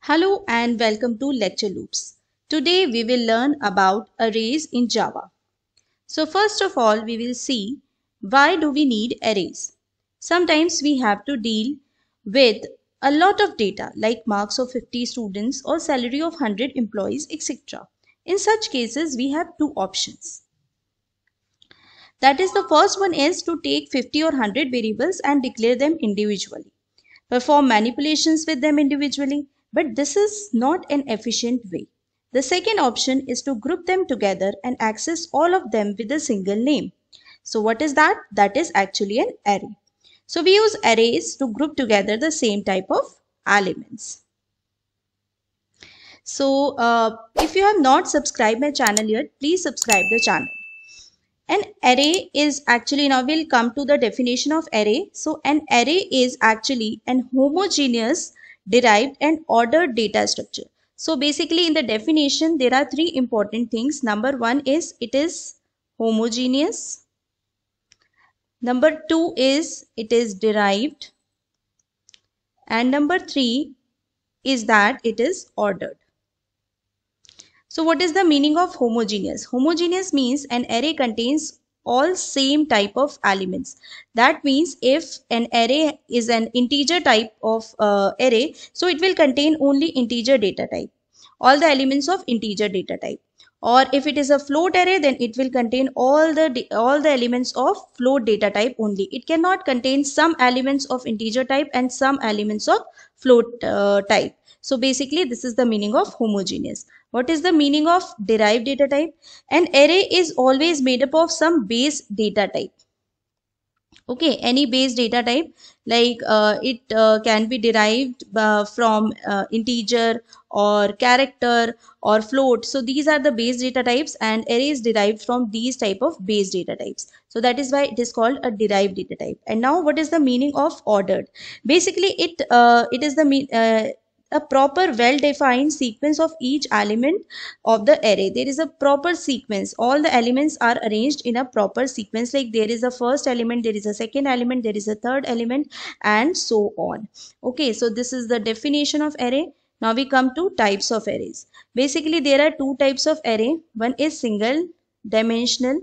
Hello and welcome to Lecture Loops. Today we will learn about arrays in Java. So first of all we will see why do we need arrays. Sometimes we have to deal with a lot of data like marks of 50 students or salary of 100 employees etc. In such cases we have two options. That is, the first one is to take 50 or 100 variables and declare them individually. Perform manipulations with them individually, but this is not an efficient way. The second option is to group them together and access all of them with a single name. So what is that? That is actually an array. So we use arrays to group together the same type of elements. So if you have not subscribed my channel yet, please subscribe the channel. An array is actually, now we'll come to the definition of array. So an array is actually an homogeneous, derived and ordered data structure. So basically in the definition there are three important things. Number one is it is homogeneous. Number two is it is derived. And number three is that it is ordered. So what is the meaning of homogeneous? Homogeneous means an array contains all same type of elements. That means if an array is an integer type of array, so it will contain only integer data type, all the elements of integer data type. Or if it is a float array, then it will contain all the elements of float data type only. It cannot contain some elements of integer type and some elements of float type. So basically this is the meaning of homogeneous. What is the meaning of derived data type? An array is always made up of some base data type. Okay, any base data type, like it can be derived from integer or character or float. So these are the base data types and array is derived from these type of base data types. So that is why it is called a derived data type. And now what is the meaning of ordered? Basically it is the a proper well-defined sequence of each element of the array. There is a proper sequence. All the elements are arranged in a proper sequence, like there is a first element, there is a second element, there is a third element, and so on. Okay, so this is the definition of array. Now we come to types of arrays. Basically there are two types of array. One is single dimensional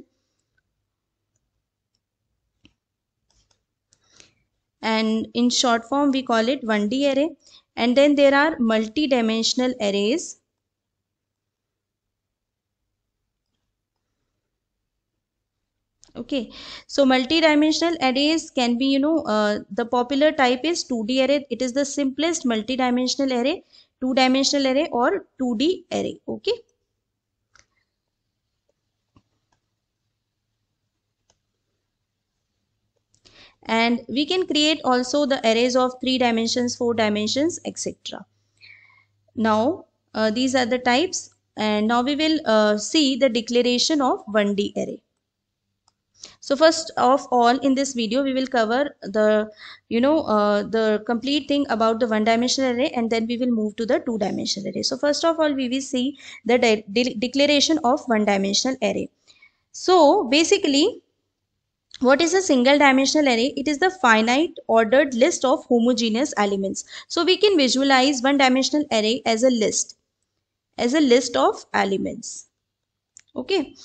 and in short form we call it 1D array. And then there are multi-dimensional arrays. Okay, so multi-dimensional arrays can be, the popular type is 2D array. It is the simplest multi-dimensional array, two-dimensional array or 2D array. Okay. And we can create also the arrays of 3 dimensions, 4 dimensions, etc. Now these are the types, and now we will see the declaration of 1D array. So first of all in this video we will cover the the complete thing about the one dimensional array, and then we will move to the two dimensional array. So first of all we will see the declaration of one dimensional array. So basically what is a single dimensional array? It is the finite ordered list of homogeneous elements. So we can visualize one dimensional array as a list of elements. Okay.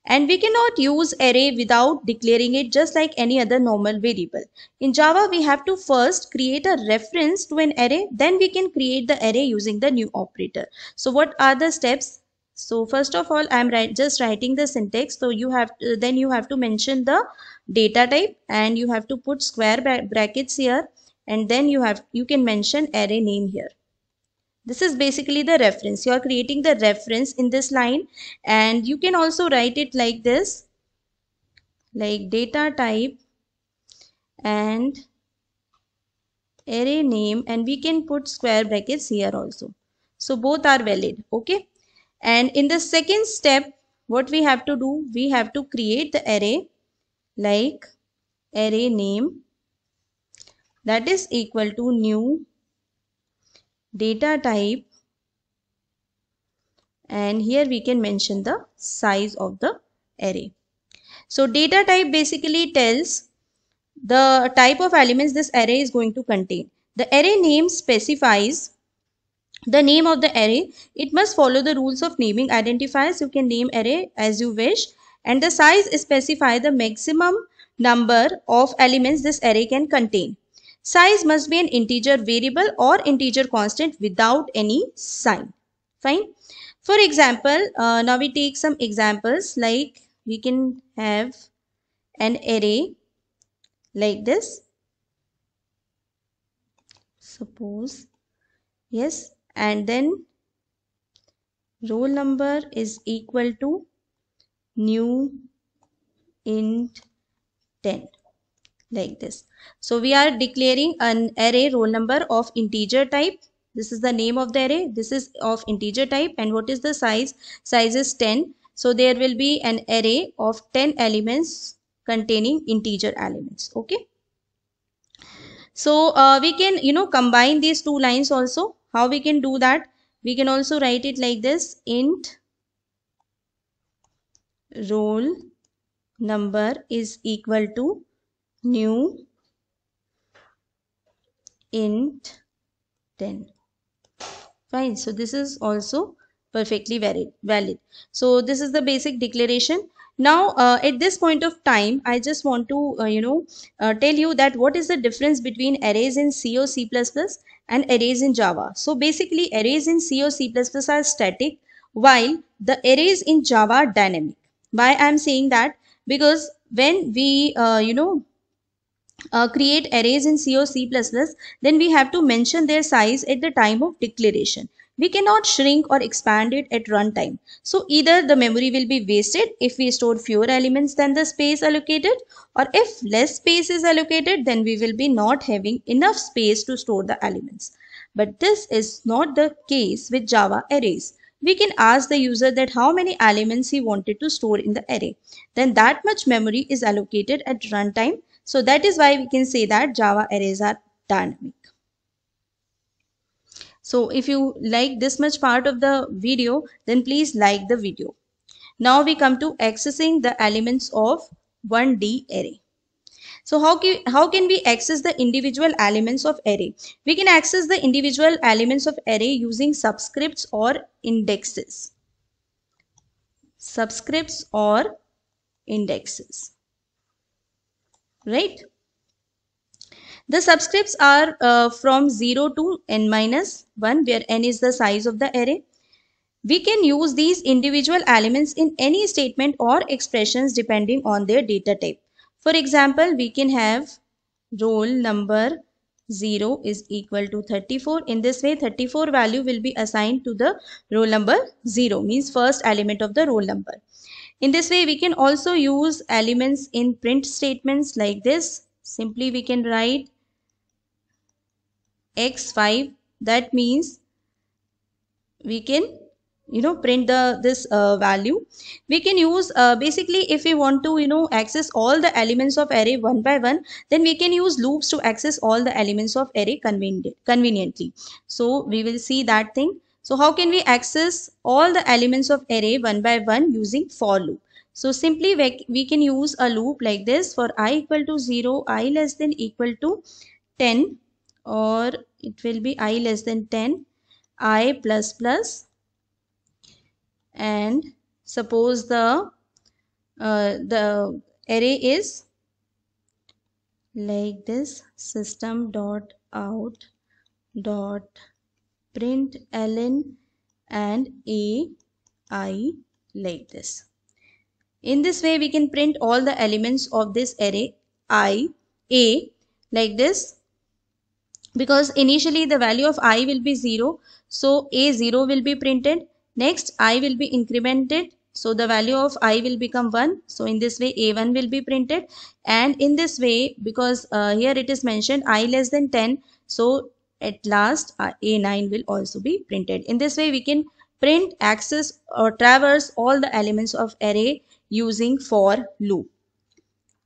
And we cannot use array without declaring it, just like any other normal variable. In Java, we have to first create a reference to an array, then we can create the array using the new operator. So what are the steps? So first of all, I am just writing the syntax. So you have to mention the data type and you have to put square brackets here, and then you can mention array name here. This is basically the reference. You are creating the reference in this line, and you can also write it like this, like data type and array name, and we can put square brackets here also. So both are valid. Okay. And in the second step, what we have to do, we have to create the array like array name, that is equal to new data type, and here we can mention the size of the array. So data type basically tells the type of elements this array is going to contain. The array name specifies the name of the array, it must follow the rules of naming identifiers. You can name array as you wish, and the size specify the maximum number of elements this array can contain. Size must be an integer variable or integer constant without any sign. Fine. For example, now we take some examples, like we can have an array like this. Suppose, yes, and then roll number is equal to new int 10, like this. So we are declaring an array roll number of integer type. This is the name of the array. This is of integer type. And what is the size? Size is 10. So there will be an array of 10 elements containing integer elements. Okay. So we can, combine these two lines also. How we can do that? We can also write it like this: int roll number is equal to new int 10. Fine. So this is also perfectly valid. So this is the basic declaration. Now at this point of time, I just want to tell you that what is the difference between arrays in C or C++ and arrays in Java. So basically arrays in C or C++ are static, while the arrays in Java are dynamic. Why I am saying that? Because when we create arrays in C or C++, then we have to mention their size at the time of declaration. We cannot shrink or expand it at runtime. So either the memory will be wasted if we store fewer elements than the space allocated, or if less space is allocated, then we will be not having enough space to store the elements. But this is not the case with Java arrays. We can ask the user that how many elements he wanted to store in the array. Then that much memory is allocated at runtime. So that is why we can say that Java arrays are dynamic. So if you like this much part of the video, then please like the video. Now we come to accessing the elements of 1D array. So how can we access the individual elements of array? We can access the individual elements of array using subscripts or indexes. Subscripts or indexes. Right? The subscripts are from 0 to n minus 1, where n is the size of the array. We can use these individual elements in any statement or expressions depending on their data type. For example, we can have roll number 0 is equal to 34. In this way, 34 value will be assigned to the roll number 0, means first element of the roll number. In this way, we can also use elements in print statements like this. Simply we can write x5. That means we can print this value. We can use basically if we want to access all the elements of array one by one, then we can use loops to access all the elements of array conveniently. So we will see that thing. So how can we access all the elements of array one by one using for loop? So simply we can use a loop like this: for I equal to 0, I less than equal to 10, or it will be I less than 10, I plus plus, and suppose the array is like this: system dot out dot println and ai, like this. In this way, we can print all the elements of this array a like this, because initially the value of I will be 0, so a0 will be printed. Next, I will be incremented, so the value of I will become 1. So in this way, a1 will be printed. And in this way, because here it is mentioned I less than 10, so at last a9 will also be printed. In this way, we can print, access or traverse all the elements of array using for loop.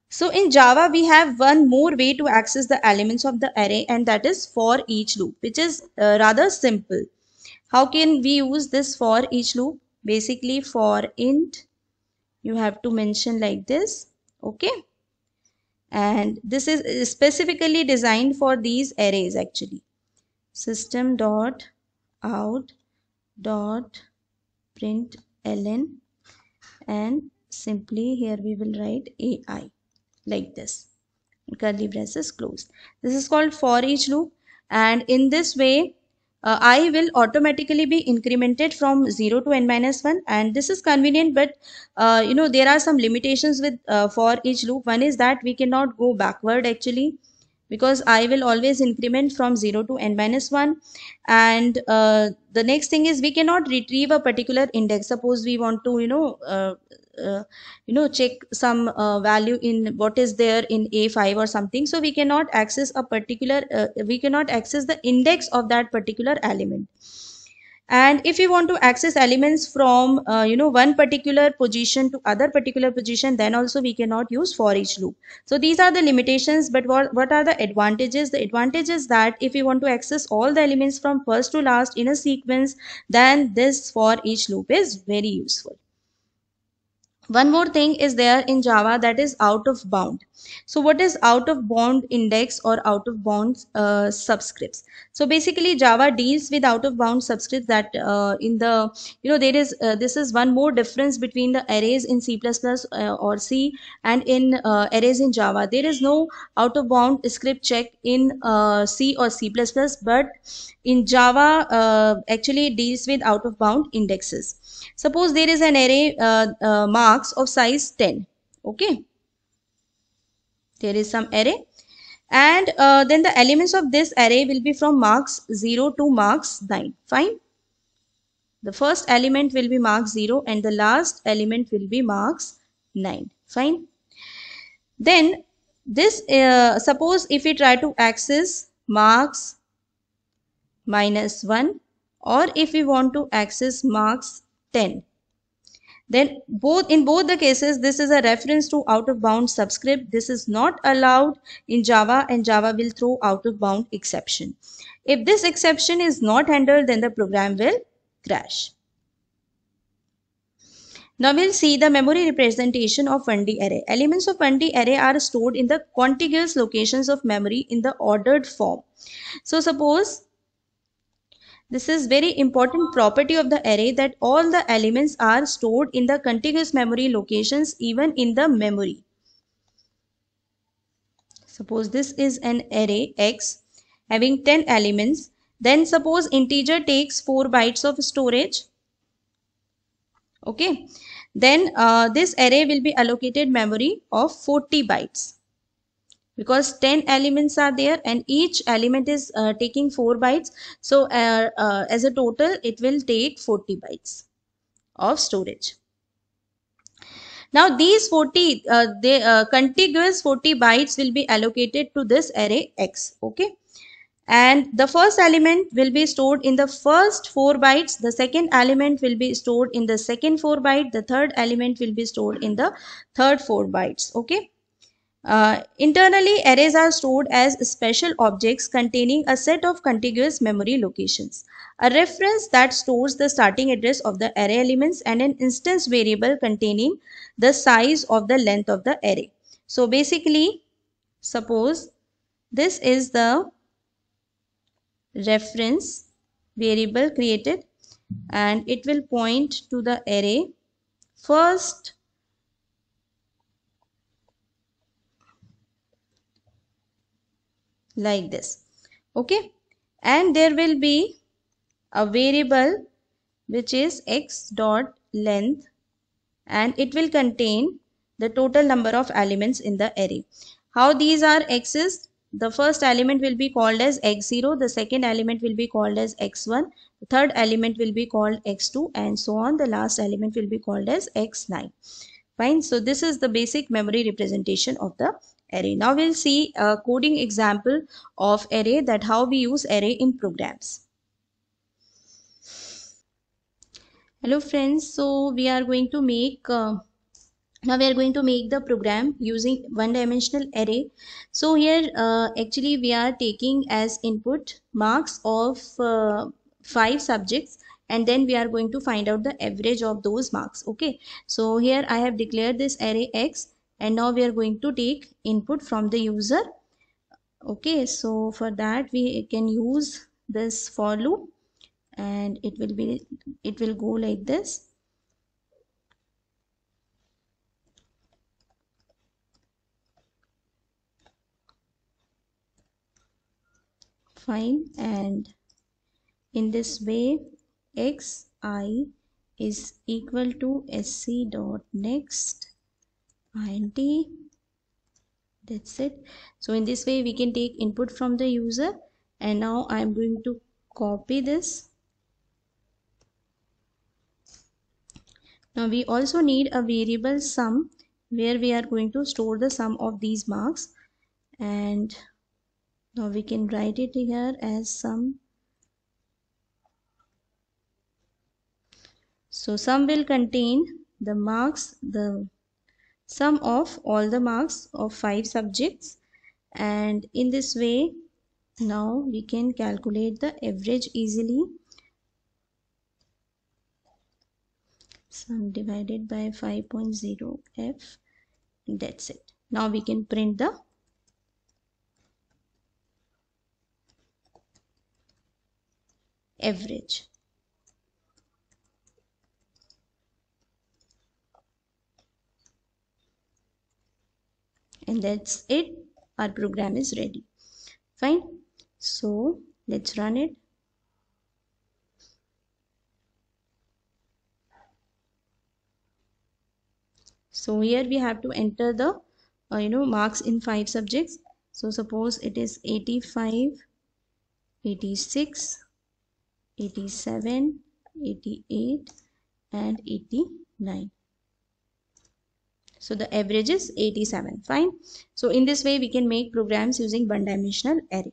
So in Java, we have one more way to access the elements of the array, and that is for each loop, which is rather simple. How can we use this for each loop? Basically, for int, you have to mention like this, okay? And this is specifically designed for these arrays actually. System dot out dot println, and simply here we will write AI like this, curly braces closed. This is called for each loop, and in this way I will automatically be incremented from 0 to n minus 1, and this is convenient, but there are some limitations with for each loop. One is that we cannot go backward actually, because I will always increment from 0 to n minus 1. And the next thing is we cannot retrieve a particular index. Suppose we want to check some value in what is there in A5 or something, so we cannot access a particular we cannot access the index of that particular element. And if we want to access elements from one particular position to other particular position, then also we cannot use for each loop. So these are the limitations, but what are the advantages? The advantage is that if we want to access all the elements from first to last in a sequence, then this for each loop is very useful. One more thing is there in Java, that is out of bound. So what is out of bound index or out of bound subscripts? So basically Java deals with out of bound subscripts, that in the there is this is one more difference between the arrays in C++ or C and in arrays in Java. There is no out of bound script check in C or C++, but in Java actually deals with out of bound indexes. Suppose there is an array marks of size 10. Okay, there is some array, and then the elements of this array will be from marks 0 to marks 9. Fine. The first element will be marks 0 and the last element will be marks 9. Fine. Then this suppose if we try to access marks minus 1, or if we want to access marks 10, then in both the cases this is a reference to out of bound subscript. This is not allowed in Java, and Java will throw out of bound exception. If this exception is not handled, then the program will crash. Now we'll see the memory representation of 1D array. Elements of 1D array are stored in the contiguous locations of memory in the ordered form. So suppose this is very important property of the array, that all the elements are stored in the contiguous memory locations, even in the memory. Suppose this is an array X having 10 elements. Then suppose integer takes 4 bytes of storage. Okay. Then this array will be allocated memory of 40 bytes. Because 10 elements are there and each element is taking 4 bytes. So as a total, it will take 40 bytes of storage. Now these 40, contiguous 40 bytes will be allocated to this array X. Okay. And the first element will be stored in the first 4 bytes. The second element will be stored in the second 4 bytes. The third element will be stored in the third 4 bytes. Okay. Internally, arrays are stored as special objects containing a set of contiguous memory locations. A reference that stores the starting address of the array elements, and an instance variable containing the size of the length of the array. So basically, suppose this is the reference variable created, and it will point to the array first like this. Okay, and there will be a variable which is x dot length, and it will contain the total number of elements in the array. How these are x's? The first element will be called as x0, the second element will be called as x1, the third element will be called x2, and so on. The last element will be called as x9. Fine. So this is the basic memory representation of the array. Now we'll see a coding example of array, that how we use array in programs. Hello friends, so we are going to make now we are going to make the program using one-dimensional array. So here actually we are taking as input marks of 5 subjects, and then we are going to find out the average of those marks. Okay, so here I have declared this array X, and now we are going to take input from the user. Okay, so for that we can use this for loop, and it will go like this. Fine. And in this way, xi is equal to sc dot next int. That's it. So in this way we can take input from the user, and now I'm going to copy this. Now we also need a variable sum where we are going to store the sum of these marks, and now we can write it here as sum. So sum will contain the marks, the sum of all the marks of 5 subjects, and in this way now we can calculate the average easily. Sum divided by 5.0 f, that's it. Now we can print the average. And that's it, our program is ready. Fine. So let's run it. So here we have to enter the marks in 5 subjects. So suppose it is 85, 86, 87, 88 and 89. So the average is 87. Fine. So in this way we can make programs using one-dimensional array.